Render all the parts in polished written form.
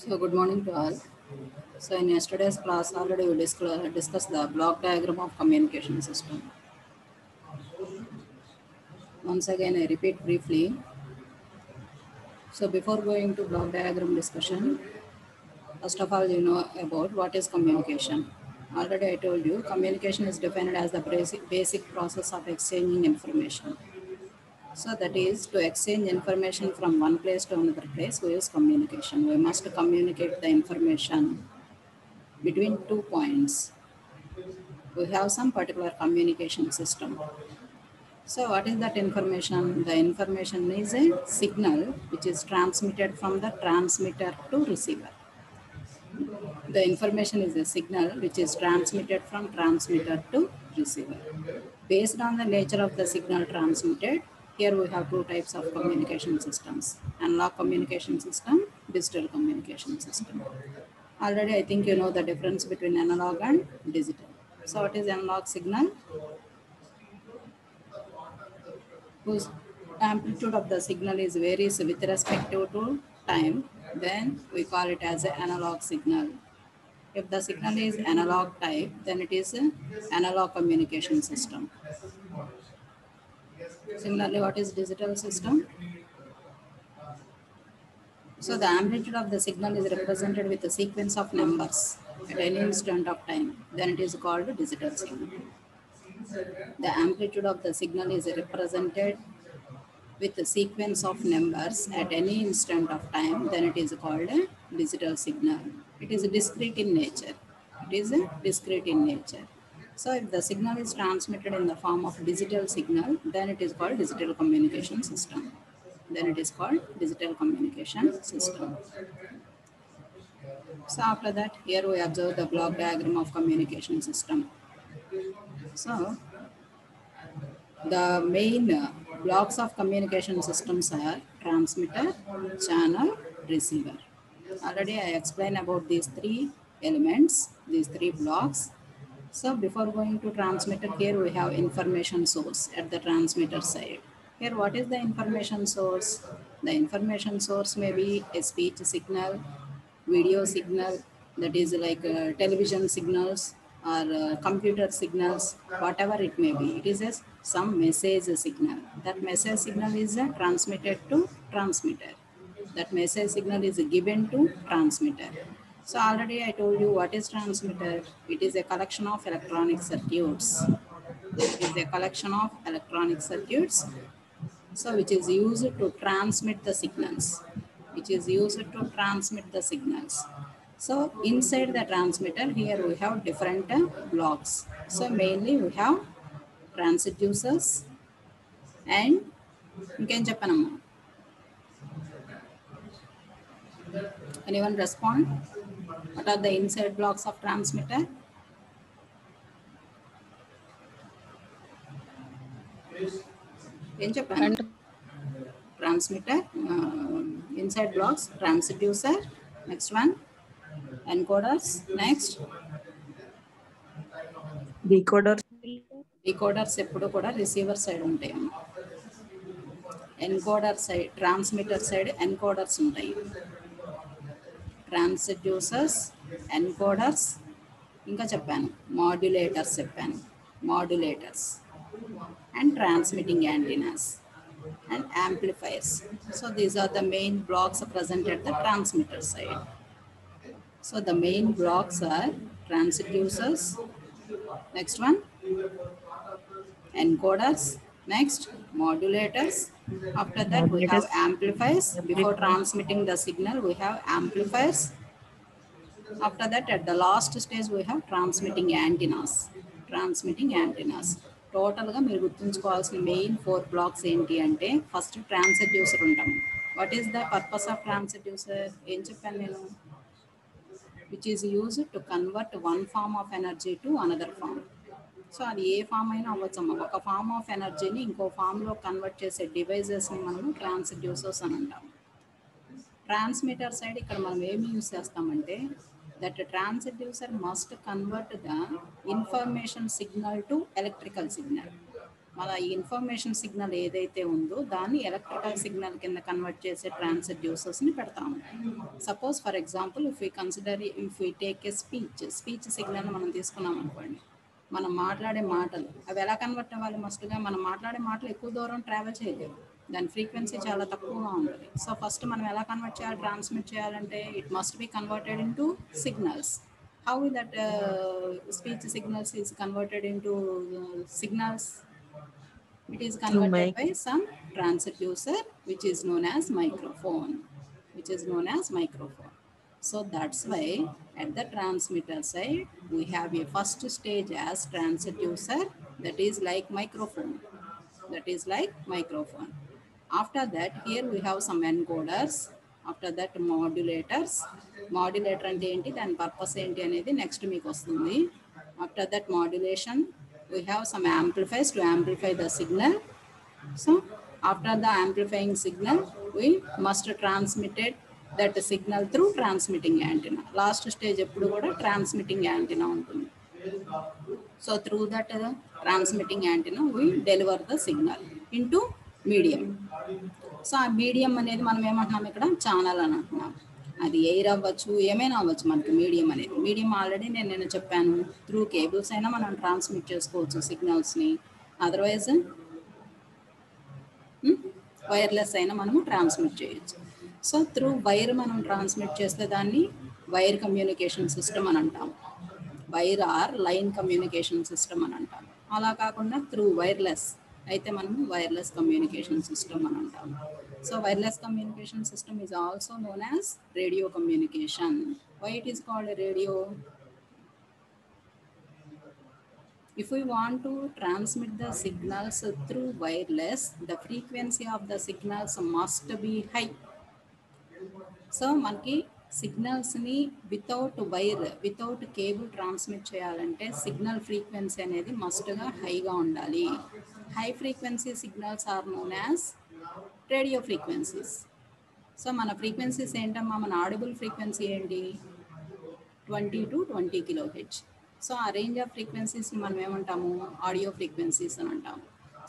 So good morning to all. So in yesterday's class already we discussed the block diagram of communication system. Once again I repeat briefly. So before going to block diagram discussion, first of all you know about what is communication. Already I told you communication is defined as the basic process of exchanging information. So that is to exchange information from one place to another place we use communication. We must communicate the information between 2 points. We have some particular communication system. So what is that information? The information is a signal which is transmitted from the transmitter to receiver. The information is a signal which is transmitted from transmitter to receiver. Based on the nature of the signal transmitted, here we have two types of communication systems: analog communication system, digital communication system. Already I think you know the difference between analog and digital. So what is analog signal? Whose amplitude of the signal is varies with respect to time, then we call it as an analog signal. If the signal is analog type, then it is an analog communication system. Similarly, what is digital system? So the amplitude of the signal is represented with a sequence of numbers at any instant of time. Then it is called digital signal. The amplitude of the signal is represented with a sequence of numbers at any instant of time, then it is called a digital signal. It is discrete in nature. It is a discrete in nature. So if the signal is transmitted in the form of digital signal, then it is called digital communication system. Then it is called digital communication system. So after that, here we observe the block diagram of communication system. So the main blocks of communication systems are transmitter, channel, receiver. Already I explained about these three elements, these three blocks. So before going to transmitter, here we have information source at the transmitter side. Here what is the information source? The information source may be a speech signal, video signal, that is like television signals or computer signals, whatever it may be. It is some message signal. That message signal is transmitted to transmitter. That message signal is given to transmitter. So already I told you what is transmitter. It is a collection of electronic circuits. It is a collection of electronic circuits, so which is used to transmit the signals. Which is used to transmit the signals. So inside the transmitter, here we have different blocks. So mainly we have transducers and ఇంకేం చెప్పనమ్మా. Anyone respond? What are the inside blocks of transmitter? ఏం చెప్పాను? Transmitter, inside blocks, transducer, next one, encoders, next, decoders ఎప్పుడు కూడా receiver side ఉంటాయి. Encoder side, transmitter side encoders ఉంటాయి. Transducers, encoders, ఇంకా చెప్పాను modulators చెప్పాను, modulators and transmitting antennas and amplifiers. So these are the main blocks present at the transmitter side. So the main blocks are transducers, next one, encoders, next modulators. After that we have amplifiers. Before transmitting the signal we have amplifiers. After that at the last stage we have transmitting antennas. Transmitting antennas. టోటల్గా మీరు గుర్తుంచుకోవాల్సిన main 4 blocks ఏంటి అంటే, first transducer ఉంటాం. What is the purpose of transducer? ఏం చెప్పాను నేను? Which is use to convert one form of energy to another form. So అది ఏ ఫామ్ అయినా అవ్వచ్చమ్మా. ఒక ఫార్మ్ ఆఫ్ ఎనర్జీని ఇంకో ఫామ్లో కన్వర్ట్ చేసే డివైజెస్ని మనము ట్రాన్స్డ్యూసర్స్ అని అంటాం. ట్రాన్స్మిటర్ సైడ్ ఇక్కడ మనం ఏమి యూజ్ చేస్తామంటే, that transducer must convert the information signal to electrical signal. మన ఈ ఇన్ఫర్మేషన్ సిగ్నల్ ఏదైతే ఉందో దాన్ని ఎలక్ట్రికల్ సిగ్నల్ కింద కన్వర్ట్ చేసే ట్రాన్స్డ్యూసర్స్ని పెడతాము. Suppose for example if we take a speech signal మనం తీసుకున్నాం అనుకోండి, మనం మాట్లాడే మాటలు అవి ఎలా కన్వర్ట్ అవ్వాలి? మస్ట్గా మనం మాట్లాడే మాటలు ఎక్కువ దూరం ట్రావెల్ చేయలేవు, దాని ఫ్రీక్వెన్సీ చాలా తక్కువగా ఉంటుంది. సో ఫస్ట్ మనం ఎలా కన్వర్ట్ చేయాలి, ట్రాన్స్మిట్ చేయాలంటే it must be converted into signals. How that speech signals is converted into signals? It is converted by some transducer which is known as microphone. So that's why at the transmitter side we have a first stage as transducer, that is like microphone. After that here we have some encoders. After that modulators. Modulator అంటే ఏంటి, దాని purpose ఏంటి అనేది next మీకు వస్తుంది. After that modulation we have some amplifiers to amplify the signal. So after the amplifying signal we must transmitted that signal through transmitting antenna. Last stage ఎప్పుడు కూడా transmitting antenna ఉంటుంది. So through that transmitting antenna we deliver the signal into medium. So ఆ medium అనేది మనం ఏమంటున్నాం ఇక్కడ, channel అని అంటున్నాం. అది ఎయిర్ అవ్వచ్చు, ఏమైనా అవ్వచ్చు మనకి మీడియం అనేది. మీడియం ఆల్రెడీ నేను చెప్పాను, త్రూ కేబుల్స్ అయినా మనం ట్రాన్స్మిట్ చేసుకోవచ్చు సిగ్నల్స్ని, అదర్వైజ్ వైర్లెస్ అయినా మనము ట్రాన్స్మిట్ చేయొచ్చు. సో త్రూ వైర్ మనం ట్రాన్స్మిట్ చేస్తే దాన్ని వైర్ కమ్యూనికేషన్ సిస్టమ్ అని అంటాం. Wire or line communication system అని అంటాం. అలా కాకుండా త్రూ వైర్లెస్ అయితే మనము వైర్లెస్ కమ్యూనికేషన్ సిస్టమ్ అని అంటాము. So wireless communication system is also known as radio communication. Why it is called radio? If we want to transmit the signals through wireless, the frequency of the signals must be high. So మనకి సిగ్నల్స్ని without cable transmit చేయాలంటే signal frequency అనేది మస్ట్గా హైగా ఉండాలి. High frequency signals are known as radio frequencies. So మన frequencies ఏంటమ్మా, మన ఆడిబుల్ ఫ్రీక్వెన్సీ ఏంటి, 20 to 20 kHz. సో ఆ రేంజ్ ఆఫ్ ఫ్రీక్వెన్సీస్ని మనం ఏమంటాము, ఆడియో ఫ్రీక్వెన్సీస్ అని అంటాము.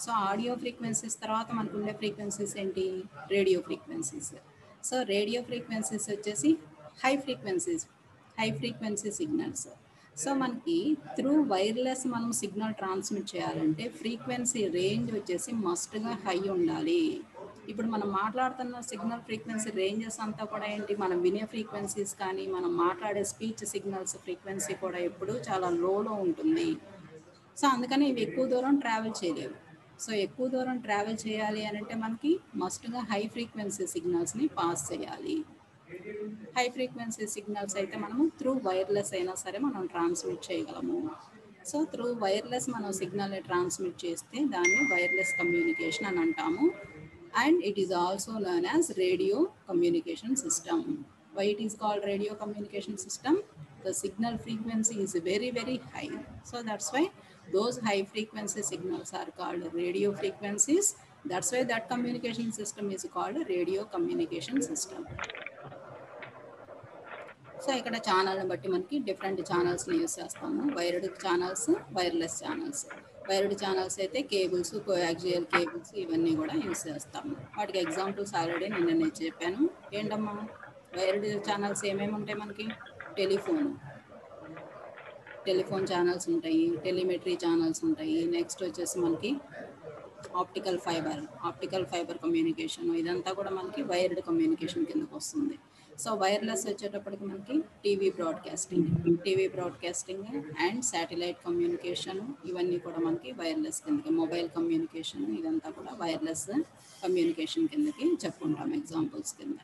సో ఆడియో ఫ్రీక్వెన్సీస్ తర్వాత మనకు ఉండే ఫ్రీక్వెన్సీస్ ఏంటి, radio frequencies. So radio frequencies వచ్చేసి హై ఫ్రీక్వెన్సీ సిగ్నల్స్. సో మనకి త్రూ వైర్లెస్ మనం సిగ్నల్ ట్రాన్స్మిట్ చేయాలంటే ఫ్రీక్వెన్సీ రేంజ్ వచ్చేసి మస్ట్గా హై ఉండాలి. ఇప్పుడు మనం మాట్లాడుతున్న సిగ్నల్ ఫ్రీక్వెన్సీ రేంజెస్ అంతా కూడా ఏంటి, మనం వినే ఫ్రీక్వెన్సీస్ కానీ మనం మాట్లాడే స్పీచ్ సిగ్నల్స్ ఫ్రీక్వెన్సీ కూడా ఎప్పుడు చాలా లోలో ఉంటుంది. సో అందుకని ఇవి ఎక్కువ దూరం ట్రావెల్ చేయలేవు. సో ఎక్కువ దూరం ట్రావెల్ చేయాలి అని అంటే మనకి మస్ట్గా హై ఫ్రీక్వెన్సీ సిగ్నల్స్ని పాస్ చేయాలి. హై ఫ్రీక్వెన్సీ సిగ్నల్స్ అయితే మనము త్రూ వైర్లెస్ అయినా సరే మనం ట్రాన్స్మిట్ చేయగలము. సో త్రూ వైర్లెస్ మనం సిగ్నల్ని ట్రాన్స్మిట్ చేస్తే దాన్ని వైర్లెస్ కమ్యూనికేషన్ అని అంటాము. And it is also known as radio communication system. Why it is called radio communication system? The signal frequency is very, very high. So that's why those high frequency signals are called radio frequencies. That's why that communication system is called radio communication system. So ఇక్కడ ఛానల్ని బట్టి మనకి different ఛానల్స్ని use చేస్తాము. Wired channels, wireless channels. Wired channels అయితే cables, coaxial cables ఇవన్నీ కూడా use చేస్తాము. వాటికి ఎగ్జాంపుల్స్ ఆల్రెడీ నేను చెప్పాను. ఏంటమ్మా వైర్డ్ ఛానల్స్ ఏమేమి ఉంటాయి మనకి, టెలిఫోన్ ఛానల్స్ ఉంటాయి, టెలిమెట్రీ ఛానల్స్ ఉంటాయి. నెక్స్ట్ వచ్చేసి మనకి ఆప్టికల్ ఫైబర్ కమ్యూనికేషన్, ఇదంతా కూడా మనకి వైర్డ్ కమ్యూనికేషన్ కిందకు వస్తుంది. సో వైర్లెస్ వచ్చేటప్పటికి మనకి TV broadcasting and satellite communication, ఇవన్నీ కూడా మనకి వైర్లెస్ కిందకి. మొబైల్ కమ్యూనికేషన్ ఇదంతా కూడా వైర్లెస్ కమ్యూనికేషన్ కిందకి చెప్పుకుంటాం ఎగ్జాంపుల్స్ కింద.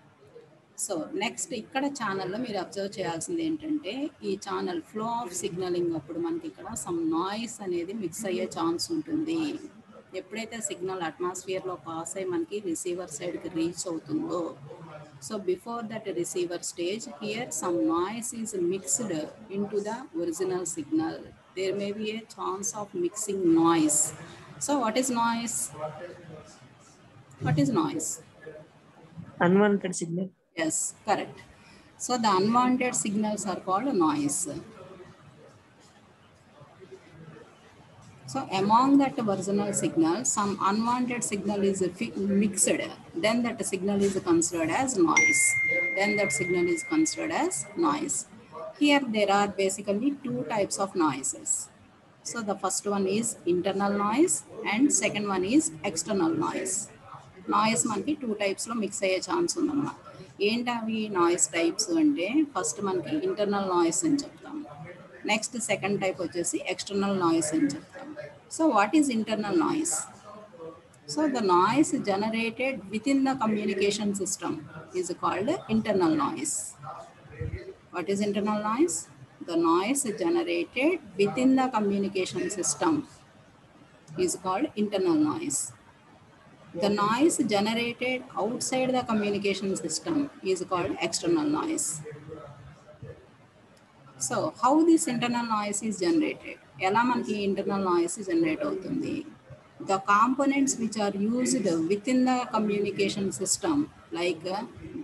సో నెక్స్ట్ ఇక్కడ ఛానల్లో మీరు అబ్జర్వ్ చేయాల్సింది ఏంటంటే, ఈ ఛానల్ ఫ్లో ఆఫ్ సిగ్నలింగ్ అప్పుడు మనకి ఇక్కడ సమ్ నాయిస్ అనేది మిక్స్ అయ్యే ఛాన్స్ ఉంటుంది. ఎప్పుడైతే సిగ్నల్ అట్మాస్ఫియర్లో పాస్ అయ్యి మనకి రిసీవర్ సైడ్కి రీచ్ అవుతుందో, so before that receiver stage here some noise is mixed into the original signal. There may be a chance of mixing noise. So what is noise? Unwanted signal. Yes, correct. So the unwanted signals are called noise. So among that original signal, some unwanted signal is mixed. Then that signal is considered as noise. Then that signal is considered as noise. Here there are basically two types of noises. So the first one is internal noise and second one is external noise. Noise మనకి two టైప్స్లో mix అయ్యే chance ఉందన్నమాట. ఏంటి అవి noise types అంటే first మనకి internal noise అని చెప్తాము. Next second type వచ్చేసి ఎక్స్టర్నల్ నాయిస్ అని చెప్తాము. So what is internal noise? So the noise generated with in the communication system is called internal noise. What is internal noise? The noise generated within the communication system is called internal noise. The noise generated outside the communication system is called external noise. So how this internal noise is generated? ఎలా మనకి internal noise generate అవుతుంది? The components which are used within the communication system like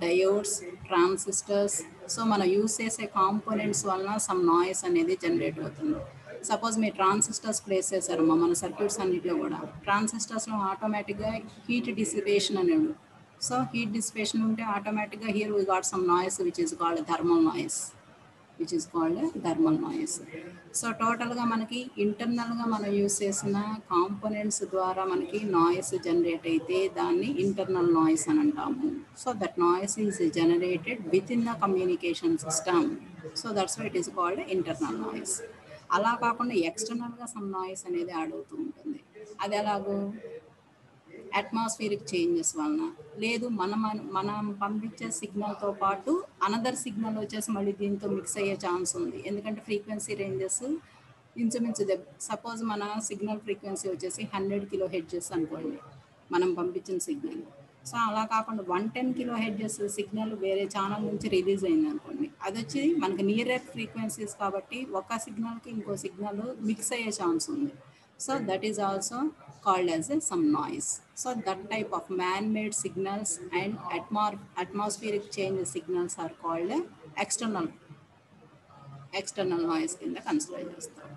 diodes, transistors, so మనం use చేసే components వలన some noise అనేది generate అవుతుంది. Suppose మీరు transistors place చేశారమ్మా మన సర్క్యూట్స్ అన్నింటిలో కూడా, ట్రాన్సిస్టర్స్లో ఆటోమేటిక్గా హీట్ డిసిపేషన్ అనేది, సో హీట్ డిసిపేషన్ ఉంటే ఆటోమేటిక్గా here we got some noise which is called thermal noise. So టోటల్గా మనకి ఇంటర్నల్గా మనం యూస్ చేసిన కాంపోనెంట్స్ ద్వారా మనకి నాయిస్ జనరేట్ అయితే దాన్ని ఇంటర్నల్ నాయిస్ అని అంటాము. So that noise is generated with in the communication system. So that's why it is called internal noise. అలా కాకుండా ఎక్స్టర్నల్గా సమ్ నాయిస్ అనేది యాడ్ అవుతూ ఉంటుంది. అది ఎలాగో అట్మాస్ఫియరిక్ చేంజెస్ వలన, లేదు మనం పంపించే సిగ్నల్తో పాటు అనదర్ సిగ్నల్ వచ్చేసి మళ్ళీ దీంతో మిక్స్ అయ్యే ఛాన్స్ ఉంది. ఎందుకంటే ఫ్రీక్వెన్సీ రేంజెస్ ఇంచుమించు సపోజ్ మన సిగ్నల్ ఫ్రీక్వెన్సీ వచ్చేసి 100 kHz అనుకోండి మనం పంపించిన సిగ్నల్. సో అలా కాకుండా 110 kHz సిగ్నల్ వేరే ఛానల్ నుంచి రిలీజ్ అయింది అనుకోండి, అది వచ్చి మనకి నియర్ ఫ్రీక్వెన్సీస్ కాబట్టి ఒక సిగ్నల్కి ఇంకో సిగ్నల్ మిక్స్ అయ్యే ఛాన్స్ ఉంది. So that is also called as some noise. So that type of man-made signals and atmospheric change signals are called external noise కింద కన్సిడర్ చేస్తాం.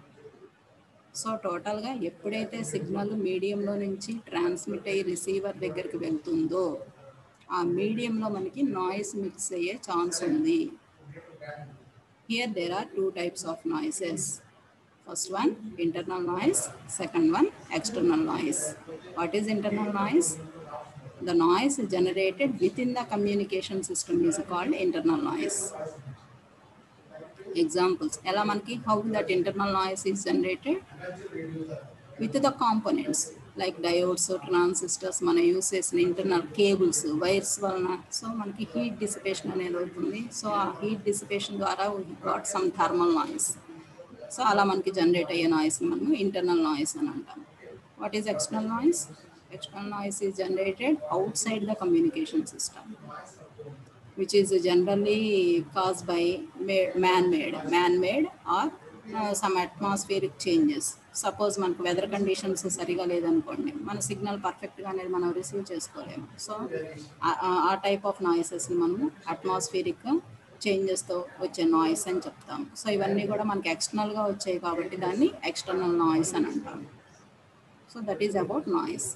సో టోటల్గా ఎప్పుడైతే సిగ్నల్ మీడియంలో నుంచి ట్రాన్స్మిట్ అయ్యి రిసీవర్ దగ్గరికి వెళ్తుందో ఆ మీడియంలో మనకి నాయిస్ మిక్స్ అయ్యే ఛాన్స్ ఉంది. Here there are two types of noises. First one internal noise, second one external noise. What is internal noise? The noise generated within the communication system is called internal noise. Examples. Ela manki how that internal noise is generated with the components like diodes, transistors, mana use చేసిన internal cables, wires valana. So manki heat dissipation అనేది అవుతుంది. So ఆ heat dissipation ద్వారా we got some thermal noise. So అలా మనకి generate అయ్యే నాయిస్ని మనం internal noise అని అంటాం. What is external noise? External noise is generated outside the communication system which is generally cause by man-made or some atmospheric changes. Suppose మనకు weather conditions సరిగా లేదనుకోండి, మన సిగ్నల్ పర్ఫెక్ట్గా అనేది మనం రిసీవ్ చేసుకోలేము. సో ఆ టైప్ ఆఫ్ నాయిసెస్ని మనము అట్మాస్ఫియరిక్ చేంజెస్తో వచ్చే నాయిస్ అని చెప్తాం. సో ఇవన్నీ కూడా మనకి ఎక్స్టర్నల్గా వచ్చాయి కాబట్టి దాన్ని ఎక్స్టర్నల్ నాయిస్ అని అంటాం. So that is about noise.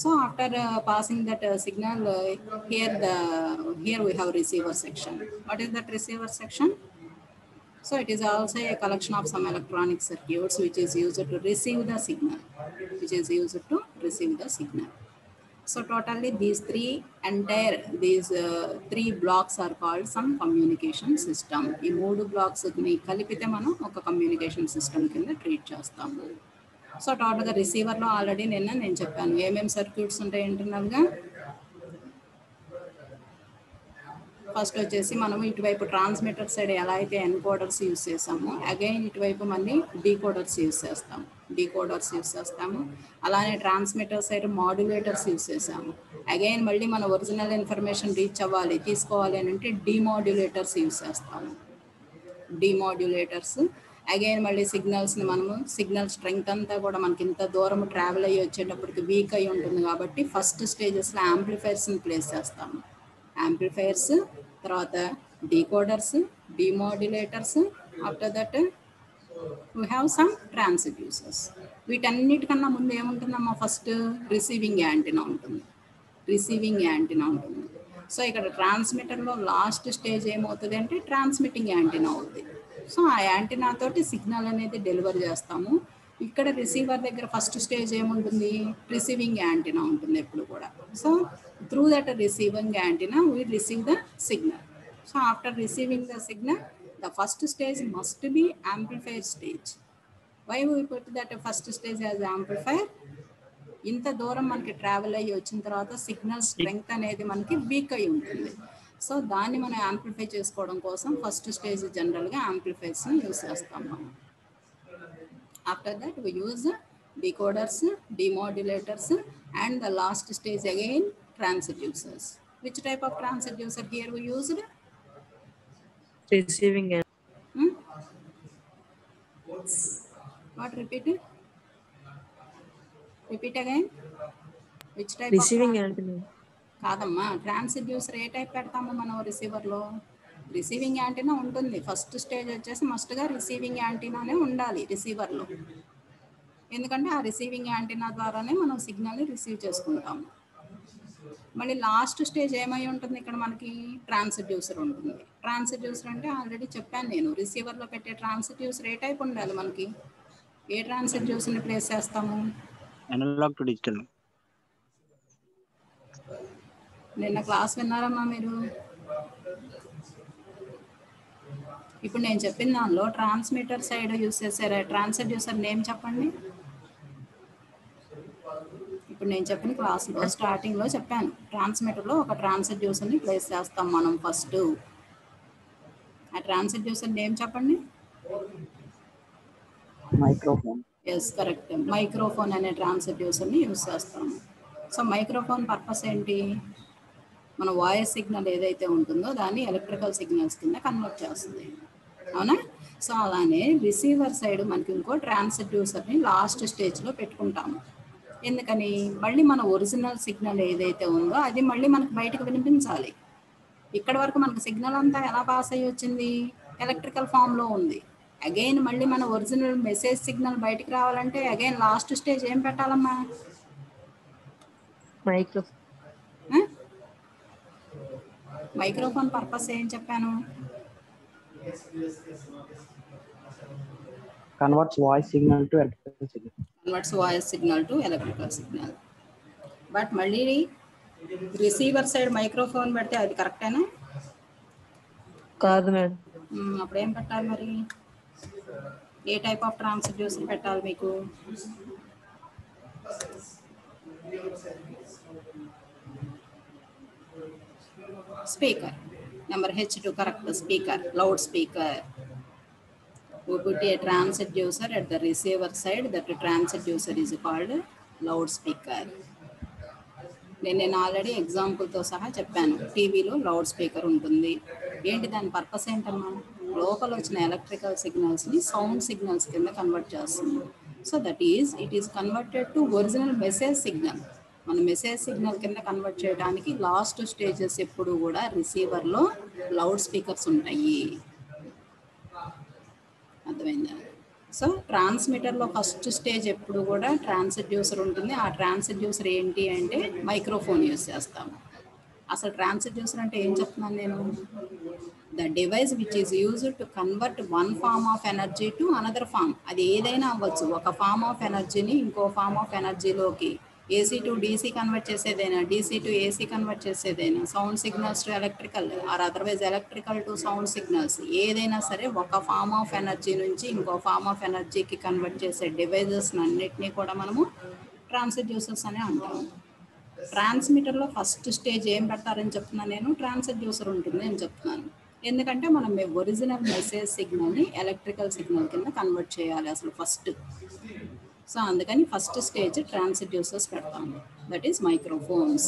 So after passing that signal here we have receiver section. What is that receiver section? So it is also a collection of some electronic circuits which is used to receive the signal. So totally these three blocks are called some communication system. ఈ మూడు blocks ని కలిపితే మనం ఒక communication system కింద treat చేస్తాము. So టోటల్గా రిసీవర్లో already నేను చెప్పాను ఏమేమి సర్క్యూట్స్ ఉంటాయి ఇంటర్నల్గా. ఫస్ట్ వచ్చేసి మనం ఇటువైపు ట్రాన్స్మిటర్ సైడ్ ఎలా అయితే ఎన్కోడర్స్ యూస్ చేసామో అగైన్ ఇటువైపు మళ్ళీ డీకోడర్స్ యూస్ చేస్తాము. అలానే ట్రాన్స్మిటర్ సైడ్ మాడ్యులేటర్స్ యూస్ చేసాము. అగైన్ మళ్ళీ మన ఒరిజినల్ ఇన్ఫర్మేషన్ తీసుకోవాలి అని అంటే డీమాడ్యులేటర్స్ యూస్ చేస్తాము. అగైన్ మళ్ళీ సిగ్నల్స్ని మనము సిగ్నల్ స్ట్రెంగ్త్ అంతా కూడా మనకి ఇంత దూరం ట్రావెల్ అయ్యి వచ్చేటప్పటికి వీక్ అయి ఉంటుంది కాబట్టి ఫస్ట్ స్టేజెస్లో యాంప్లిఫైర్స్ని ప్లేస్ చేస్తాము. యాంప్లిఫైర్స్, తర్వాత decoders, demodulators, after that we have some transducers. వీటన్నిటికన్నా ముందు ఏముంటుందమ్మా, ఫస్ట్ రిసీవింగ్ యాంటీనా ఉంటుంది. రిసీవింగ్ యాంటీనా ఉంటుంది. సో ఇక్కడ ట్రాన్స్మిటర్లో లాస్ట్ స్టేజ్ ఏమవుతుంది అంటే ట్రాన్స్మిటింగ్ యాంటీనా అవుతుంది. సో ఆ యాంటీనా తోటి సిగ్నల్ అనేది డెలివర్ చేస్తాము. ఇక్కడ రిసీవర్ దగ్గర ఫస్ట్ స్టేజ్ ఏముంటుంది, రిసీవింగ్ యాంటీనా ఉంటుంది ఎప్పుడు కూడా. So through that receiving antenna we receive the signal. So after receiving the signal, the first stage must be amplifier stage. Why we put that first stage as amplifier? ఇంత దూరం మనకి travel అయ్యి వచ్చిన తర్వాత signal strength అనేది మనకి week అయి ఉంటుంది. సో దాన్ని మనం యాంప్లిఫై చేసుకోవడం కోసం ఫస్ట్ స్టేజ్ జనరల్గా యాంప్లిఫైర్స్ని యూజ్ చేస్తాం మనం. After that we use decoders, demodulators, and the last stage again transducers. Which type of transducer here we used? Receiving end. What? Repeat again. Which type? Receiving antenna. కాదమ్మా, transducer ఏ type పెడతామో మనం రిసీవర్లో. Receiving antenna ఉంటుంది. First stage వచ్చేసి మస్ట్గా receiving యాంటీనానే ఉండాలి రిసీవర్లో. ఎందుకంటే ఆ receiving antenna ద్వారానే మనం సిగ్నల్ని రిసీవ్ చేసుకుంటాము. మళ్ళీ లాస్ట్ స్టేజ్ ఏమై ఉంటుంది ఇక్కడ మనకి, ట్రాన్స్డ్యూసర్ ఉంటుంది. ట్రాన్స్డ్యూసర్ అంటే ఆల్రెడీ చెప్పాను నేను, రిసీవర్లో పెట్టే ట్రాన్స్డ్యూసర్ ఏ టైప్ ఉండాలి మనకి. ఏ ట్రాన్స్డ్యూసర్ని ప్లేస్ చేస్తాము? Analog to digital. నిన్న క్లాస్ విన్నారమ్మా మీరు? ఇప్పుడు నేను చెప్పిన దానిలో ట్రాన్స్మిటర్ సైడ్ యూస్ చేసే ట్రాన్స్డ్యూసర్ నేమ్ చెప్పండి. ఇప్పుడు నేను చెప్పిన క్లాస్లో స్టార్టింగ్లో చెప్పాను, ట్రాన్స్మిటర్లో ఒక ట్రాన్స్డ్యూసర్ని ప్లేస్ చేస్తాం మనం ఫస్ట్. ఆ ట్రాన్స్డ్యూసర్ నేమ్ చెప్పండి. మైక్రోఫోన్. Yes, correct. మైక్రోఫోన్ అనే ట్రాన్స్డ్యూసర్ని యూస్ చేస్తాము. సో మైక్రోఫోన్ పర్పస్ ఏంటి, మన వాయిస్ సిగ్నల్ ఏదైతే ఉంటుందో దాన్ని ఎలక్ట్రికల్ సిగ్నల్స్ కింద కన్వర్ట్ చేస్తుంది, అవునా? సో అలానే రిసీవర్ సైడ్ మనకి ఇంకో ట్రాన్స్డ్యూసర్ని లాస్ట్ స్టేజ్లో పెట్టుకుంటాము. ఎందుకని, మళ్ళీ మన ఒరిజినల్ సిగ్నల్ ఏదైతే ఉందో అది మళ్ళీ మనకు బయటకు వినిపించాలి. ఇక్కడ వరకు మనకు సిగ్నల్ అంతా ఎలా పాస్ అయ్యి వచ్చింది, ఎలక్ట్రికల్ ఫామ్లో ఉంది. అగైన్ మళ్ళీ మన ఒరిజినల్ మెసేజ్ సిగ్నల్ బయటికి రావాలంటే అగైన్ లాస్ట్ స్టేజ్ ఏం పెట్టాలమ్మా, మైక్రోఫోన్ పర్పస్ ఏం చెప్పాను, converts voice signal to electrical signal. Converts voice signal to electrical signal. But మళ్ళీ రిసీవర్ సైడ్ మైక్రోఫోన్ పెడితే అది కరెక్టేనా? కాదు మేడం. అప్పుడు ఏం పెట్టాలి మరి, ఏ టైప్ ఆఫ్ ట్రాన్స్డ్యూసర్ పెట్టాలి మీకు? Speaker number H2, correct. Speaker, loud speaker. We put a transducer at the receiver side. That transducer is called loudspeaker. నేను ఆల్రెడీ ఎగ్జాంపుల్తో సహా చెప్పాను, టీవీలో లౌడ్ స్పీకర్ ఉంటుంది. ఏంటి దాని పర్పస్ ఏంటమ్మా, లోపల వచ్చిన ఎలక్ట్రికల్ సిగ్నల్స్ని సౌండ్ సిగ్నల్స్ కింద కన్వర్ట్ చేస్తుంది. So that is it is converted to original message signal. మన మెసేజ్ సిగ్నల్ కింద కన్వర్ట్ చేయడానికి లాస్ట్ స్టేజెస్ ఎప్పుడు కూడా రిసీవర్లో లౌడ్ స్పీకర్స్ ఉంటాయి. అర్థమైందా? సో ట్రాన్స్మిటర్లో ఫస్ట్ స్టేజ్ ఎప్పుడు కూడా ట్రాన్స్డ్యూసర్ ఉంటుంది. ఆ ట్రాన్స్డ్యూసర్ ఏంటి అంటే మైక్రోఫోన్ యూజ్ చేస్తాము. అసలు ట్రాన్స్డ్యూసర్ అంటే ఏం చెప్తున్నాను నేను, the device which is used to convert one form of energy to another form. అది ఏదైనా అవ్వచ్చు, ఒక ఫార్మ్ ఆఫ్ ఎనర్జీని ఇంకో ఫార్మ్ ఆఫ్ ఎనర్జీలోకి, ఏసీ టు డీసీ కన్వర్ట్ చేసేదైనా, డీసీ టు ఏసీ కన్వర్ట్ చేసేదైనా, sound signals to electrical or otherwise electrical to sound signals, ఏదైనా సరే ఒక ఫార్మ్ ఆఫ్ ఎనర్జీ నుంచి ఇంకో ఫార్మ్ ఆఫ్ ఎనర్జీకి కన్వర్ట్ చేసే డివైజెస్ అన్నిటినీ కూడా మనము ట్రాన్స్డ్యూసర్స్ అనే అంటాము. ట్రాన్స్మిటర్లో ఫస్ట్ స్టేజ్ ఏం పెడతారని చెప్తున్నాను నేను, ట్రాన్స్డ్యూసర్ ఉంటుంది అని చెప్తున్నాను. ఎందుకంటే మనం ఒరిజినల్ మెసేజ్ సిగ్నల్ని ఎలక్ట్రికల్ సిగ్నల్ కింద కన్వర్ట్ చేయాలి అసలు ఫస్ట్. సో అందుకని ఫస్ట్ స్టేజ్ ట్రాన్స్డ్యూసర్స్ పెడతాము, దట్ ఈస్ మైక్రోఫోన్స్.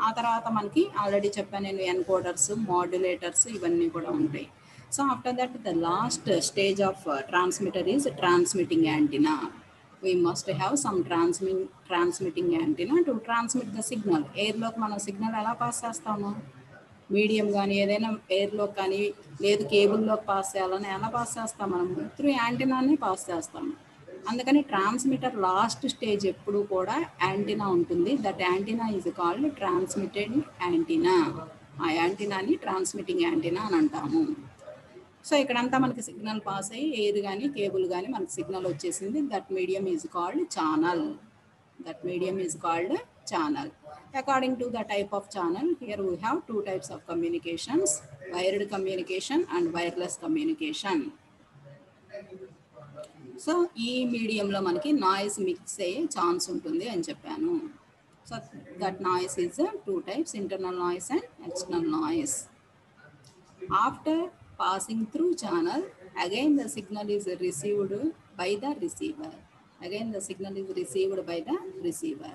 ఆ తర్వాత మనకి ఆల్రెడీ చెప్పాను నేను, ఎన్కోడర్స్, మాడ్యులేటర్స్ ఇవన్నీ కూడా ఉంటాయి. So after that the last stage of transmitter is transmitting antenna. We must have some transmitting antenna to transmit the signal. ఎయిర్లోకి మనం సిగ్నల్ ఎలా పాస్ చేస్తాము, మీడియం కానీ ఏదైనా ఎయిర్లో కానీ లేదు కేబుల్లోకి పాస్ చేయాలని ఎలా పాస్ చేస్తాం మనం త్రూ యాంటీనాని పాస్ చేస్తాం. అందుకని ట్రాన్స్మిటర్ లాస్ట్ స్టేజ్ ఎప్పుడు కూడా యాంటీనా ఉంటుంది. That antenna is called transmitted antenna. ఆ యాంటీనాని ట్రాన్స్మిటింగ్ యాంటీనా అని అంటాము. సో ఇక్కడంతా మనకి సిగ్నల్ పాస్ అయ్యి ఎయిర్ కానీ కేబుల్ కానీ మనకి సిగ్నల్ వచ్చేసింది. That medium is called channel. That medium is called channel. According to the type of channel, here we have two types of communications, wired communication and wireless communication. So ఈ మీడియంలో మనకి noise mix అయ్యే chance ఉంటుంది అని చెప్పాను. So that noise is two types, internal noise and external noise. After passing through channel, again the signal is received by the receiver. Again the signal is received by the receiver.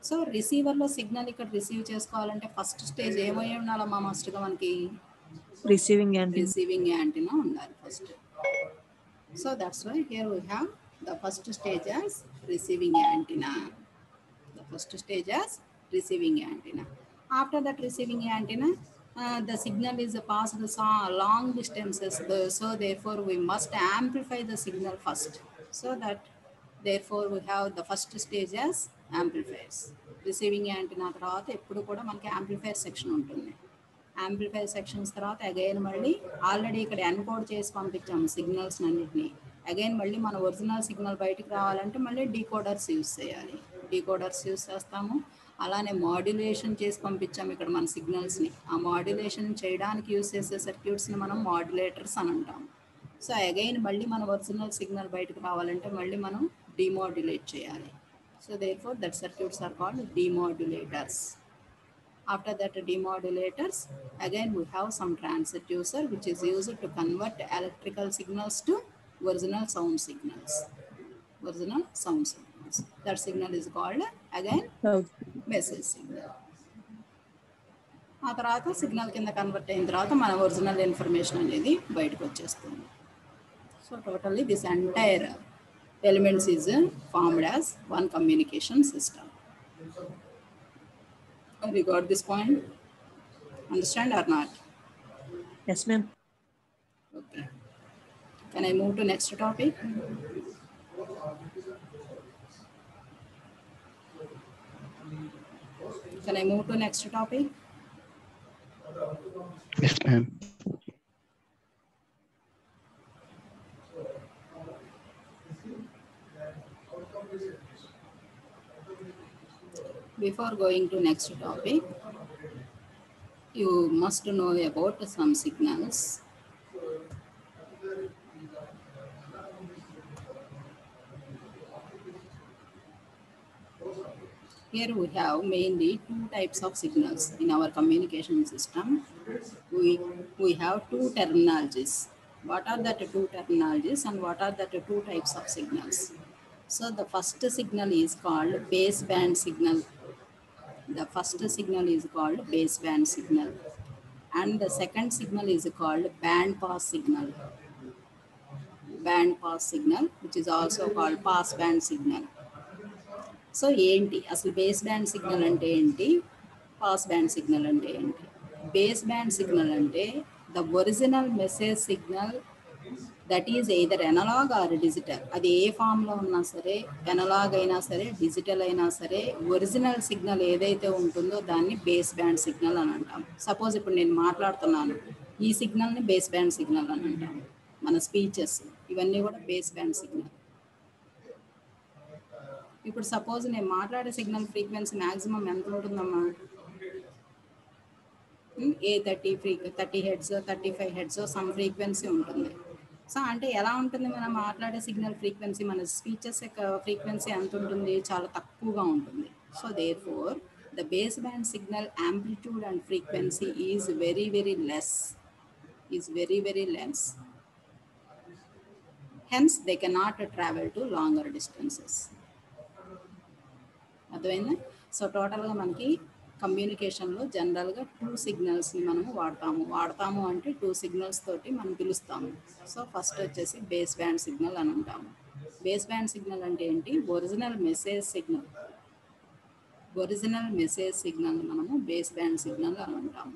So రిసీవర్లో signal ఇక్కడ receive చేసుకోవాలంటే first stage ఏమై ఉండాలమ్మా మస్ట్గా మనకి receiving antenna ఉండాలి first. So that's why here we have the first stage as receiving antenna. The first stage as receiving antenna. After that receiving antenna, the signal is passed long distances. So therefore we must amplify the signal first. So that therefore we have the first stage as amplifiers. Receiving antenna తర్వాత ఎప్పుడు కూడా మనకి amplifier section ఉంటుంది. Amplifier sections తర్వాత again మళ్ళీ already ఇక్కడ encode చేసి పంపించాము signals అన్నిటిని. అగైన్ మళ్ళీ మన ఒరిజినల్ సిగ్నల్ బయటకు రావాలంటే మళ్ళీ డీకోడర్స్ యూస్ చేయాలి. డీకోడర్స్ యూస్ చేస్తాము. అలానే మాడ్యులేషన్ చేసి పంపించాము ఇక్కడ మన సిగ్నల్స్ని. ఆ మాడ్యులేషన్ చేయడానికి యూస్ చేసే సర్క్యూట్స్ని మనం మాడ్యులేటర్స్ అని అంటాము. సో అగైన్ మళ్ళీ మన ఒరిజినల్ సిగ్నల్ బయటకు రావాలంటే మళ్ళీ మనం డిమాడ్యులేట్ చేయాలి. So therefore that circuits are called demodulators. After that demodulators, again we have some transducer which is used to convert electrical signals to original sound signals. Original sound signals. That signal is called again message signal. ఆ తర్వాత signal కింద convert అయిన తర్వాత మన original information అనేది బయటకు వచ్చేస్తుంది. So totally this entire elements is formed as one communication system. We got this point? Understand or not? Yes, ma'am. Okay. Can I move to next topic? Can I move to next topic? Yes, ma'am. Before going to next topic, you must know about some signals. Here we have mainly two types of signals in our communication system. We have two terminologies. What are the two terminologies and what are the two types of signals? So the first signal is called baseband signal. The first signal is called baseband signal, and the second signal is called band pass signal. Band pass signal, which is also called pass band signal. So ఏంటి అసలు base band signal అంటే ఏంటి, pass band signal అంటే ఏంటి? Base band signal అంటే the original message signal that is either analog or digital. అది ఏ ఫామ్లో ఉన్నా సరే, ఎనలాగ్ అయినా సరే, డిజిటల్ అయినా సరే, ఒరిజినల్ సిగ్నల్ ఏదైతే ఉంటుందో దాన్ని బేస్ బ్యాండ్ సిగ్నల్ అని అంటాం. సపోజ్ ఇప్పుడు నేను మాట్లాడుతున్నాను, ఈ సిగ్నల్ని బేస్ బ్యాండ్ సిగ్నల్ అని అంటాం. మన స్పీచెస్ ఇవన్నీ కూడా బేస్ బ్యాండ్ సిగ్నల్. ఇప్పుడు సపోజ్ నేను మాట్లాడే సిగ్నల్ ఫ్రీక్వెన్సీ మ్యాక్సిమం ఎంత ఉంటుందమ్మా? 30 హెడ్స్, 35 హెడ్స్ సమ్ ఫ్రీక్వెన్సీ ఉంటుంది. సో అంటే ఎలా ఉంటుంది మనం మాట్లాడే సిగ్నల్ ఫ్రీక్వెన్సీ? మన స్పీచెస్ యొక్క ఫ్రీక్వెన్సీ ఎంత ఉంటుంది? చాలా తక్కువగా ఉంటుంది. So therefore the base band signal amplitude and frequency is very very less. Hence they cannot travel to longer distances. అర్థమైందా? సో టోటల్గా మనకి కమ్యూనికేషన్లో జనరల్గా టూ సిగ్నల్స్ని మనము వాడతాము అంటే టూ సిగ్నల్స్ తోటి మనం పిలుస్తాము. సో ఫస్ట్ వచ్చేసి బేస్ బ్యాండ్ సిగ్నల్ అని అంటాము. బేస్ బ్యాండ్ సిగ్నల్ అంటే ఏంటి? ఒరిజినల్ మెసేజ్ సిగ్నల్ మనము బేస్ బ్యాండ్ సిగ్నల్ అని అంటాము.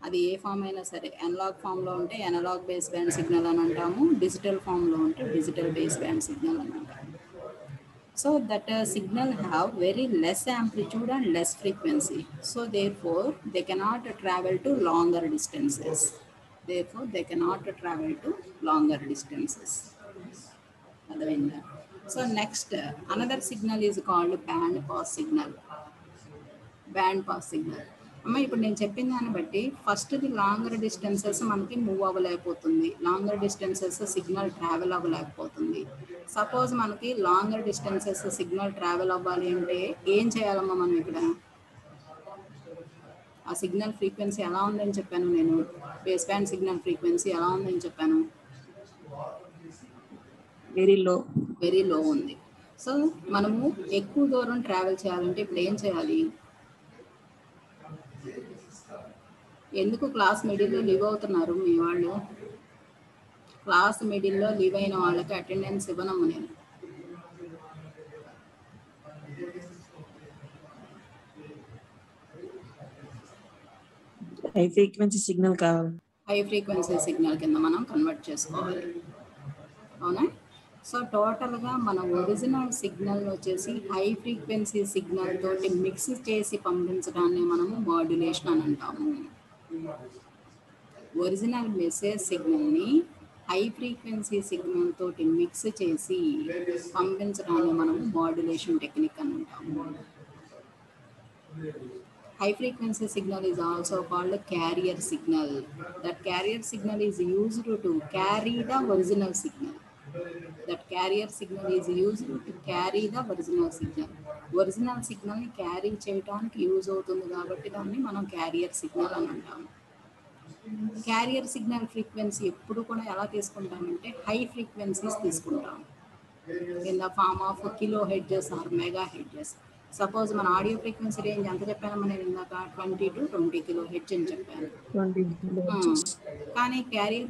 అది ఏ ఫామ్ అయినా సరే, అనలాగ్ ఫామ్లో ఉంటే అనలాగ్ బేస్ బ్యాండ్ సిగ్నల్ అని అంటాము, డిజిటల్ ఫామ్లో ఉంటే డిజిటల్ బేస్ బ్యాండ్ సిగ్నల్ అని అంటాము. So that signal have very less amplitude and less frequency. So therefore they cannot travel to longer distances. Therefore they cannot travel to longer distances. అర్థమైందా? So next another signal is called band pass signal. Band pass signal. అమ్మ ఇప్పుడు నేను చెప్పిన దాన్ని బట్టి ఫస్ట్ది longer distances మనకి move అవ్వలేకపోతుంది, లాంగర్ డిస్టెన్సెస్ సిగ్నల్ ట్రావెల్ అవ్వలేకపోతుంది. సపోజ్ మనకి లాంగర్ డిస్టెన్సెస్ సిగ్నల్ ట్రావెల్ అవ్వాలి అంటే ఏం చేయాలమ్మా మనం ఇక్కడ? ఆ సిగ్నల్ ఫ్రీక్వెన్సీ ఎలా ఉందని చెప్పాను నేను, బేస్ బ్యాండ్ సిగ్నల్ ఫ్రీక్వెన్సీ ఎలా ఉందని చెప్పాను, వెరీ లో. వెరీ లో ఉంది. సో మనము ఎక్కువ దూరం ట్రావెల్ చేయాలంటే ఇప్పుడు ఏం చేయాలి? ఎందుకు క్లాస్ మిడిల్లో లీవ్ అవుతున్నారు మీ వాళ్ళు? క్లాస్ మిడిల్లో లీవ్ అయిన వాళ్ళకి అటెండెన్స్ ఇవ్వనమ్ము నేను. హై ఫ్రీక్వెన్సీ సిగ్నల్ కావాలి. హై ఫ్రీక్వెన్సీ సిగ్నల్ కింద మనం కన్వర్ట్ చేసుకోవాలి, అవునా? సో టోటల్గా మన ఒరిజినల్ సిగ్నల్ వచ్చేసి హై ఫ్రీక్వెన్సీ సిగ్నల్ తోటి మిక్స్ చేసి పంపించడాన్ని మనము మాడ్యులేషన్ అని అంటాము. ఒరిజినల్ మెసేజ్ సిగ్నల్ని హై ఫ్రీక్వెన్సీ సిగ్నల్ తోటి మిక్స్ చేసి పంపించడాన్ని మనము మాడ్యులేషన్ టెక్నిక్ అని అంటాము. High frequency signal is also called carrier signal. That carrier signal is used to carry the original signal. That carrier signal is used to carry the original signal. Original signal ni carry చేయడానికి use అవుతుంది కాబట్టి దాన్ని మనం carrier signal అని అంటాము. Carrier signal frequency ఎప్పుడు కూడా ఎలా తీసుకుంటామంటే హై ఫ్రీక్వెన్సీస్ తీసుకుంటాం, in the form of kilohertz or megahertz. Suppose మన ఆడియో ఫ్రీక్వెన్సీ రేంజ్ ఎంత చెప్పానమ్మా నేను ఇందాక? 20 to 20 కిలో హెడ్జ్ అని చెప్పాను. కానీ క్యారియర్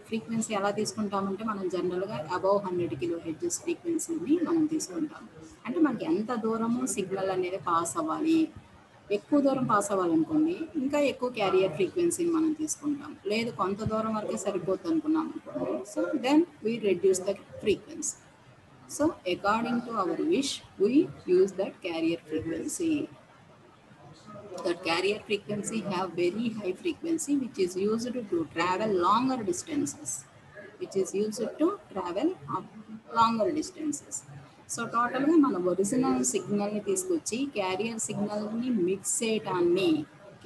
ఫ్రీక్వెన్సీ ఎలా తీసుకుంటామంటే మనం జనరల్గా అబౌవ్ 100 కిలో హెడ్జెస్ ఫ్రీక్వెన్సీని మనం తీసుకుంటాం. అంటే మనకి ఎంత దూరము సిగ్నల్ అనేది పాస్ అవ్వాలి, ఎక్కువ దూరం పాస్ అవ్వాలనుకోండి ఇంకా ఎక్కువ క్యారియర్ ఫ్రీక్వెన్సీని మనం తీసుకుంటాం, లేదు కొంత దూరం వరకే సరిపోతుంది అనుకున్నాం అనుకోండి, so then we reduce the frequency. So according to our wish, we use that carrier frequency. That carrier frequency have very high frequency which is used to travel longer distances. Which is used to travel longer distances. So total గా మన original సిగ్నల్ని తీసుకొచ్చి carrier సిగ్నల్ని mix చేయటాన్ని,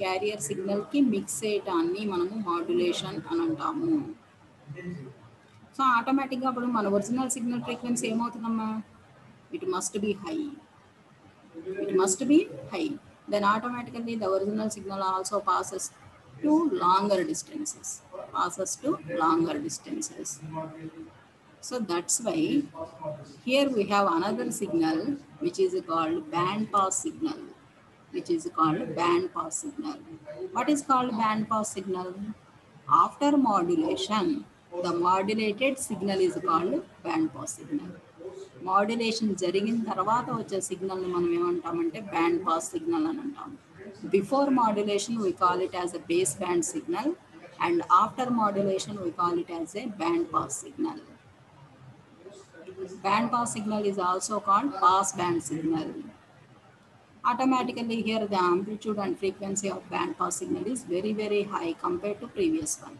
carrier సిగ్నల్కి mix చేయటాన్ని మనము modulation అని అంటాము. సో ఆటోమేటిక్గా అప్పుడు మన ఒరిజినల్ సిగ్నల్ ఫ్రీక్వెన్సీ ఏమవుతుందమ్మా? It must be high, it must be high. Then automatically the original signal also passes to longer distances, passes to longer distances. So that's why here we have another signal which is called band pass signal, which is called band pass signal. What is called band pass signal? After modulation, the modulated signal is called band pass signal. Modulation జరిగిన తర్వాత వచ్చే సిగ్నల్ని మనం ఏమంటామంటే band pass signal అని అంటాం. Before modulation we call it as a base band signal, and after modulation we call it as a band pass signal. Band pass signal is also called pass band signal. Automatically here the amplitude and frequency of band pass signal is very high compared to previous one.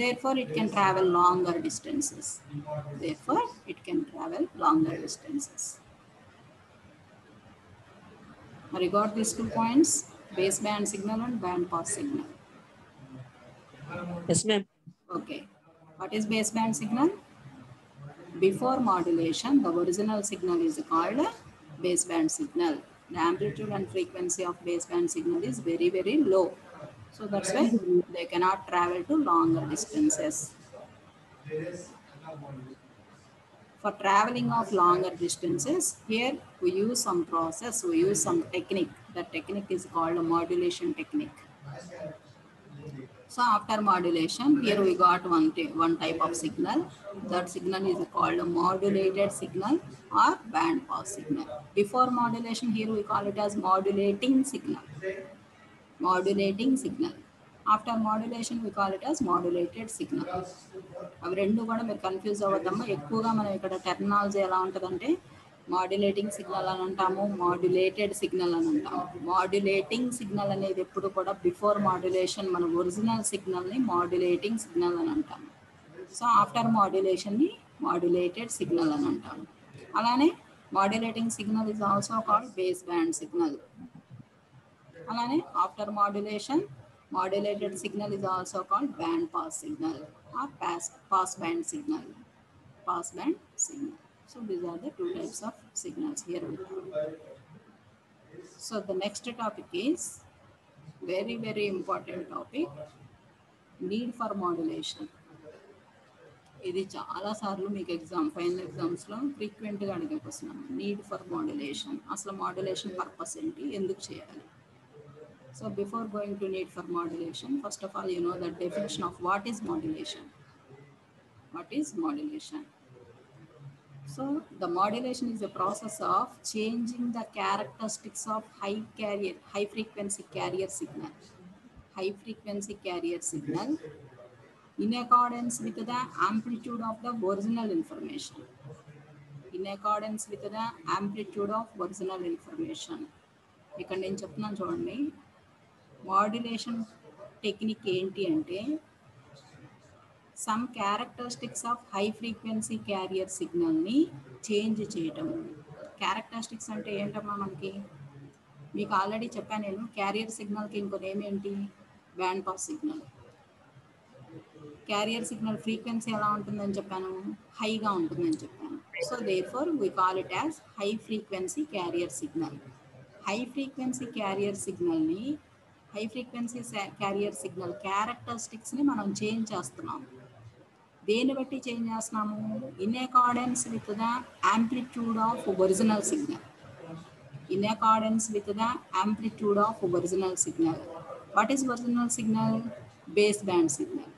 Therefore it can travel longer distances. You got these 2 points, base band signal and band pass signal. Yes, ma'am. Okay. What is base band signal? Before modulation, the original signal is called base band signal. The amplitude and frequency of base band signal is very low. So that's why they cannot travel to longer distances. For traveling of longer distances, here we use some process, we use some technique. That technique is called a modulation technique. So after modulation, here we got one type of signal. That signal is called a modulated signal or band pass signal. Before modulation, here we call it as modulating signal. modulating signal. After modulation we call it as modulated signal. అవి రెండు కూడా మీరు confuse అవ్వద్దమ్మా. ఎక్కువగా మనం ఇక్కడ terminology ఎలా ఉంటుందంటే modulating signal అని అంటాము, మాడ్యులేటెడ్ సిగ్నల్ అని అంటాము. మాడ్యులేటింగ్ సిగ్నల్ అనేది ఎప్పుడు కూడా బిఫోర్ మాడ్యులేషన్ మన ఒరిజినల్ సిగ్నల్ని మాడ్యులేటింగ్ సిగ్నల్ అని అంటాము. సో ఆఫ్టర్ మాడ్యులేషన్ని మాడ్యులేటెడ్ సిగ్నల్ అని అంటాము. అలానే modulating signal is also called base band signal. అలానే after modulation modulated signal is also called band pass signal or pass band signal. Pass band signal. So these are the two types of signals here we have. So the next topic is very very important topic, need for modulation. ఇది చాలా సార్లు మీకు final ఎగ్జామ్స్లో ఫ్రీక్వెంట్గా అడిగే question. Need for modulation, అసలు modulation purpose ఏంటి, ఎందుకు చేయాలి? So before going to need for modulation, first of all, you know the definition of what is modulation. What is modulation? So the modulation is a process of changing the characteristics of high frequency carrier signal. High frequency carrier signal in accordance with the amplitude of the original information. In accordance with the amplitude of original information. ఇక్కడ నేను చెప్తున్నాను చూడండి, modulation technique ఏంటి అంటే some characteristics of high frequency carrier సిగ్నల్ని change చేయటం. Characteristics అంటే ఏంటమ్మా మనకి, మీకు ఆల్రెడీ చెప్పాను నేను. క్యారియర్ సిగ్నల్కి ఇంకో నేమ్ ఏంటి, band pass signal. Carrier signal frequency ఎలా ఉంటుందని చెప్పాను, హైగా ఉంటుందని చెప్పాను. So therefore we call it as high frequency carrier signal. High frequency carrier సిగ్నల్ని, హై ఫ్రీక్వెన్సీ క్యారియర్ సిగ్నల్ క్యారెక్టరిస్టిక్స్ని మనం చేంజ్ చేస్తున్నాం. దేన్ని బట్టి చేంజ్ చేస్తున్నాము, in accordance with the amplitude of original signal. In accordance with the amplitude of original signal. What is original signal, base band signal.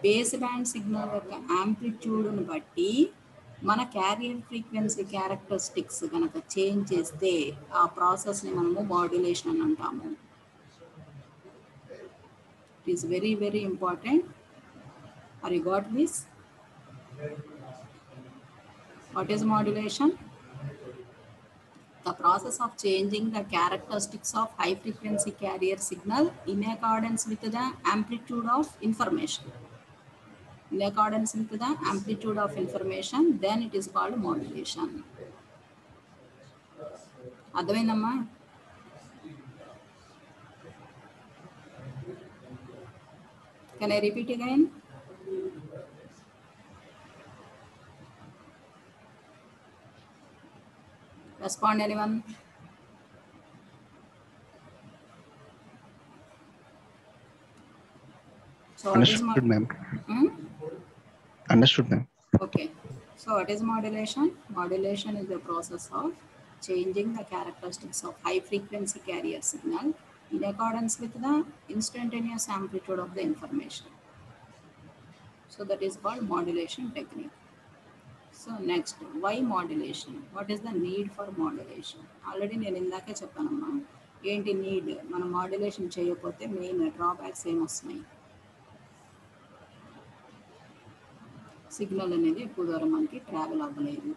Base band signal యొక్క యాంప్లిట్యూడ్ని బట్టి మన carrier frequency characteristics కనుక change చేస్తే ఆ ప్రాసెస్ని మనము modulation అని అంటాము. It is very very important. Are you got this? What is modulation? The process of changing the characteristics of high frequency carrier signal in accordance with the amplitude of information. In accordance with the amplitude of information, then it is called modulation. అర్థమైందమ్మా? Can I repeat again? Respond anyone? So Understood, ma'am. Understood, ma'am. Okay. So what is modulation? Modulation is the process of changing the characteristics of high frequency carrier signal in accordance with the instantaneous amplitude of the information. So that is called modulation technique. So next, why modulation? What is the need for modulation? Already నేను ఇందాకే చెప్పానమ్మా, ఏంటి need. మనం modulation చేయకపోతే main drawbacks ఏమొస్తున్నాయి, signal అనేది ఎక్కువ దూరం మనకి travel అవ్వలేదు,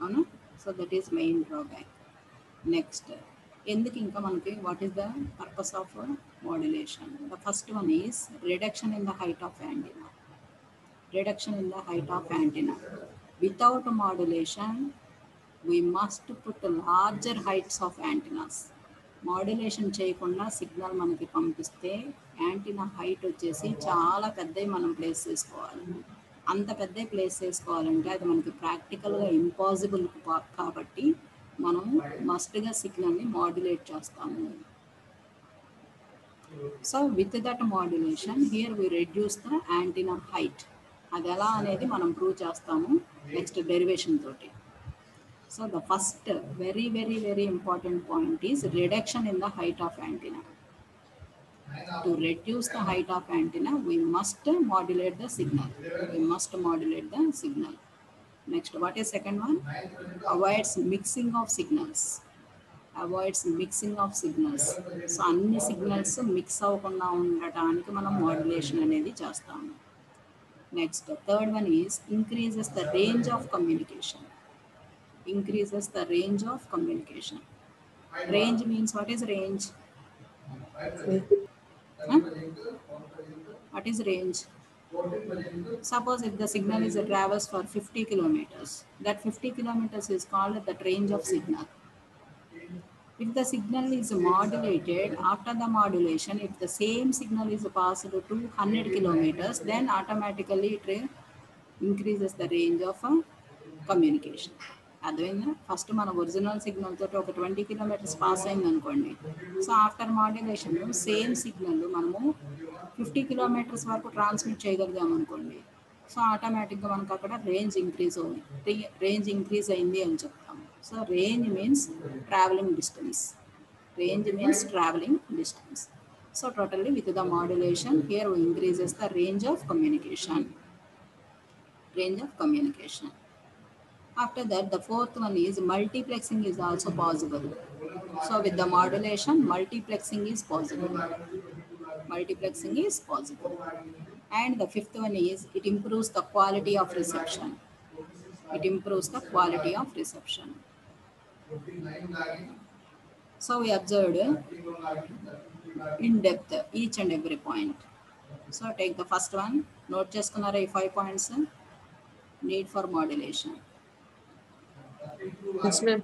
అవునా? So that is main drawback. Next, ఎందుకు ఇంకా మనకి what is the purpose of modulation? The first one is reduction in the height of antenna. Reduction in the height of antenna. Without modulation we must put larger heights of antennas. Modulation చేయకుండా signal మనకి పంపిస్తే antenna height వచ్చేసి చాలా పెద్దవి మనం place చేసుకోవాలి. అంత పెద్ద ప్లేస్ చేసుకోవాలంటే అది మనకి ప్రాక్టికల్గా ఇంపాసిబుల్ కాబట్టి మనం మస్ట్గా సిగ్నల్ని మాడ్యులేట్ చేస్తాము. So with that modulation here we reduce the antenna height. అది ఎలా అనేది మనం ప్రూవ్ చేస్తాము నెక్స్ట్ డెరివేషన్ తోటి. So the first very very very important point is reduction in the height of antenna. To reduce the height of antenna, we must modulate the signal. We must modulate the signal. Next, what is second one? Avoids mixing of signals. Avoids mixing of signals. So అన్ని signals mix అవ్వకుండా ఉండటానికి మనం modulation అనేది చేస్తాము. Next third one is increases the range of communication. Increases the range of communication. Range means, what is range? Huh? What is range? Suppose if the signal is travels for 50 kilometers, that 50 kilometers is called the range of signal. If the signal is modulated, after the modulation, if the same signal is passed to 200 kilometers, then automatically it increases the range of communication. అర్థమైందా? First మన original signal తోటి ఒక 20 kilometres pass అయింది అనుకోండి. So after modulation same signal మనము 50 kilometres వరకు transmit చేయగలిగాం అనుకోండి. సో ఆటోమేటిక్గా మనకు అక్కడ రేంజ్ ఇంక్రీజ్ అయింది అని చెప్తాము. So range means travelling distance. Range means traveling distance. So totally with the modulation, here we increases the range of communication. Range of communication. After that, the fourth one is multiplexing is also possible. So with the modulation, multiplexing is possible. Multiplexing is possible. And the fifth one is it improves the quality of reception. It improves the quality of reception. So we observed in depth each and every point. So take the first one. Note చేసుకున్నారా ఈ 5 points? Need for modulation. Yes, ma'am.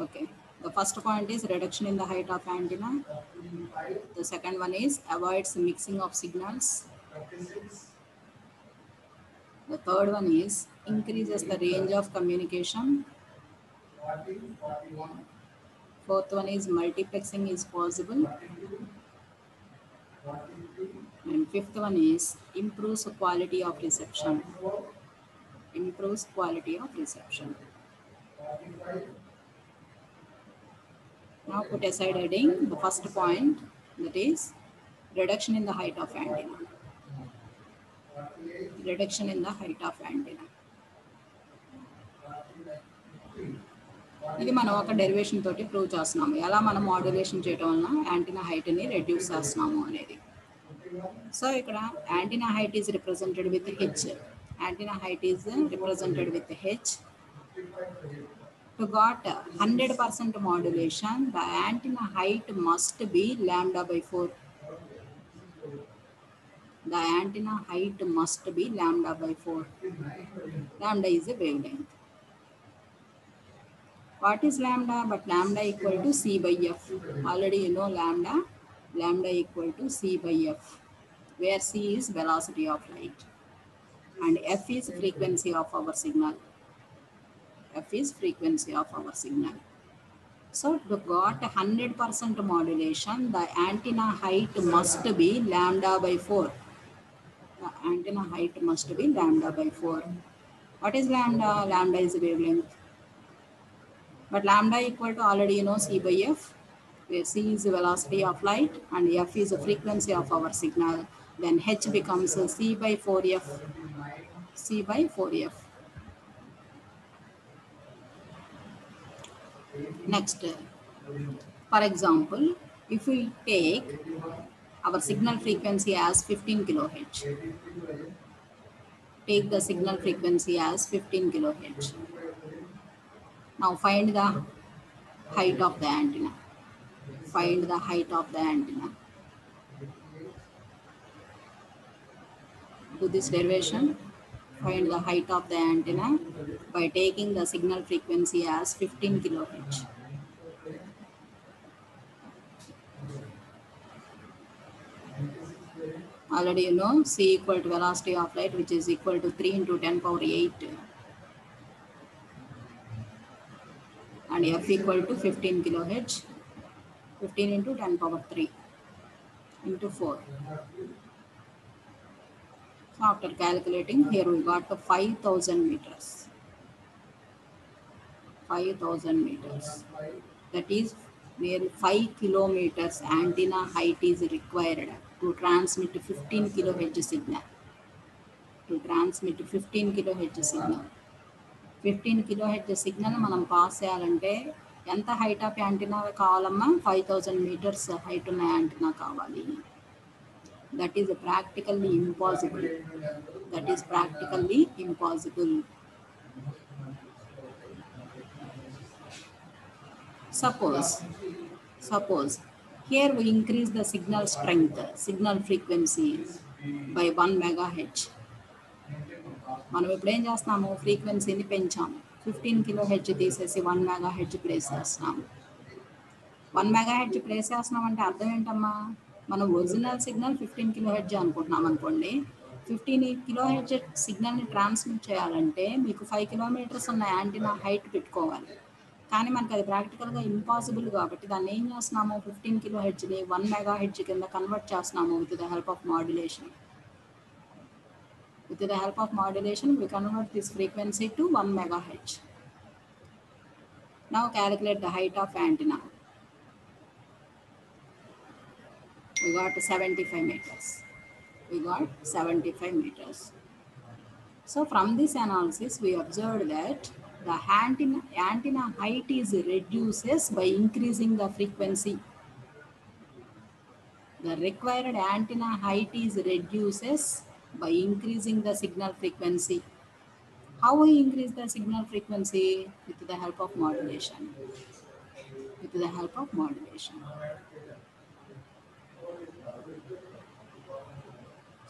Okay. The first point is reduction in the height of antenna. The second one is avoids mixing of signals. The third one is increases the range of communication. Fourth one is multiplexing is possible. And fifth one is improves quality of reception. Improves quality of reception. Now put aside heading the first point, that is reduction in the height of antenna. Reduction in the height of antenna. ఇది మనం ఒక derivation తోటి prove చేస్తున్నాము. ఎలా మనం modulation చేయడం వలన antenna హైట్ని reduce చేస్తున్నాము అనేది. సో ఇక్కడ antenna height is represented with H. Antenna height is represented with H. To got 100% modulation, the antenna height must be lambda by 4. The antenna height must be lambda by 4. Lambda is a wavelength. What is lambda? But lambda equal to C by F. Already you know lambda. Lambda equal to C by F, where C is velocity of light and F is frequency of our signal. F is frequency of our signal. So to got 100% modulation, the antenna height must be lambda by 4. The antenna height must be lambda by 4. What is lambda? Lambda is a wavelength. But lambda equal to already you know C by F, where C is the velocity of light and F is the frequency of our signal. Then H becomes C by 4F. C by 4F. Next, for example, if we take our signal frequency as 15 kilohertz, take the signal frequency as 15 kilohertz. Now find the height of the antenna. Find the height of the antenna. Do this derivation. Find the height of the antenna by taking the signal frequency as 15 kilohertz. Already you know C equal to velocity of light, which is equal to 3 into 10 power 8. And F equal to 15 kilohertz. 15 into 10 power 3 into 4. So after calculating, here we got the 5,000 meters. 5,000 meters. That is nearly 5 kilometers antenna height is required to transmit 15 kilohertz signal. To transmit 15 kilohertz signal. 15 kilohertz signal మనం pass చేయాలంటే ఎంత height of antenna కావాలమ్మా? 5000 metres height ఉన్న antenna కావాలి. That is practically impossible. That is practically impossible. Suppose here we increase the signal strength, signal frequency by 1 megahertz. మనం ఇప్పుడు ఏం చేస్తున్నాము? ఫ్రీక్వెన్సీని పెంచాము. 15 కిలో హెడ్జ్ తీసేసి 1 మెగా హెడ్జ్ ప్లేస్ చేస్తున్నాము. 1 మెగా హెడ్జ్ ప్లేస్ చేస్తున్నాం అంటే అర్థం ఏంటమ్మా? మనం ఒరిజినల్ సిగ్నల్ 15 కిలో హెడ్జ్ అనుకుంటున్నాం అనుకోండి. 15 కిలో హెడ్జ్ సిగ్నల్ని ట్రాన్స్మిట్ చేయాలంటే మీకు 5 కిలోమీటర్స్ ఉన్న యాంటీనా హైట్ పెట్టుకోవాలి. కానీ మనకు అది ప్రాక్టికల్గా ఇంపాసిబుల్ కాబట్టి దాన్ని ఏం చేస్తున్నాము? 15 కిలో హెడ్జ్ని 1 మెగా హెడ్జ్ కింద కన్వర్ట్ చేస్తున్నాము with the help of modulation. With the help of modulation, we convert this frequency to 1 megahertz. Now calculate the height of antenna. We got 75 meters. We got 75 meters. So from this analysis, we observed that the antenna height is reduces by increasing the frequency. The required antenna height is reduces by increasing the signal frequency. How we increase the signal frequency? With the help of modulation. With the help of modulation.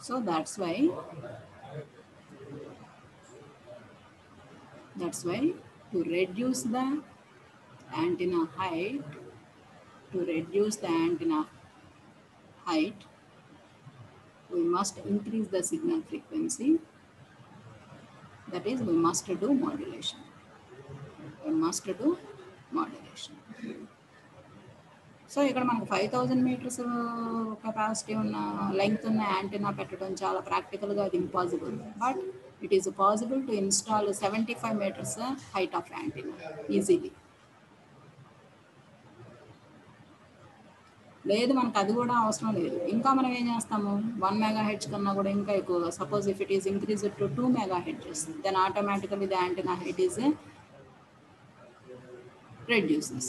So that's why to reduce the antenna height, we must increase the signal frequency. That is, we must do modulation. So ఇక్కడ మనకు 5000 meters capacity ఉన్న length ఉన్న antenna పెట్టడం చాలా ప్రాక్టికల్గా అది impossible. But it is possible to install 75 meters height of antenna easily. లేదు, మనకు అది కూడా అవసరం లేదు. ఇంకా మనం ఏం చేస్తాము? 1 మెగా హెడ్జ్ కన్నా కూడా ఇంకా ఎక్కువగా, suppose if it is increased to 2 megahertz, then automatically the antenna height is reduces.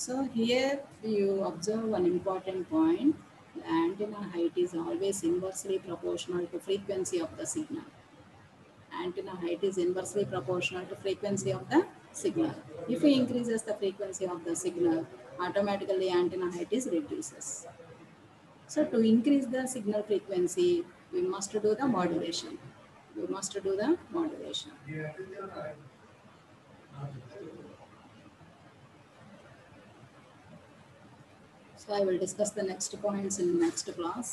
So here you observe one important point. The antenna height is always inversely proportional to frequency of the signal. Antenna height is inversely proportional to frequency of the signal. If it increases the frequency of the signal, automatically antenna height is reduces. So to increase the signal frequency, we must do the modulation. So I will discuss the next points in the next class.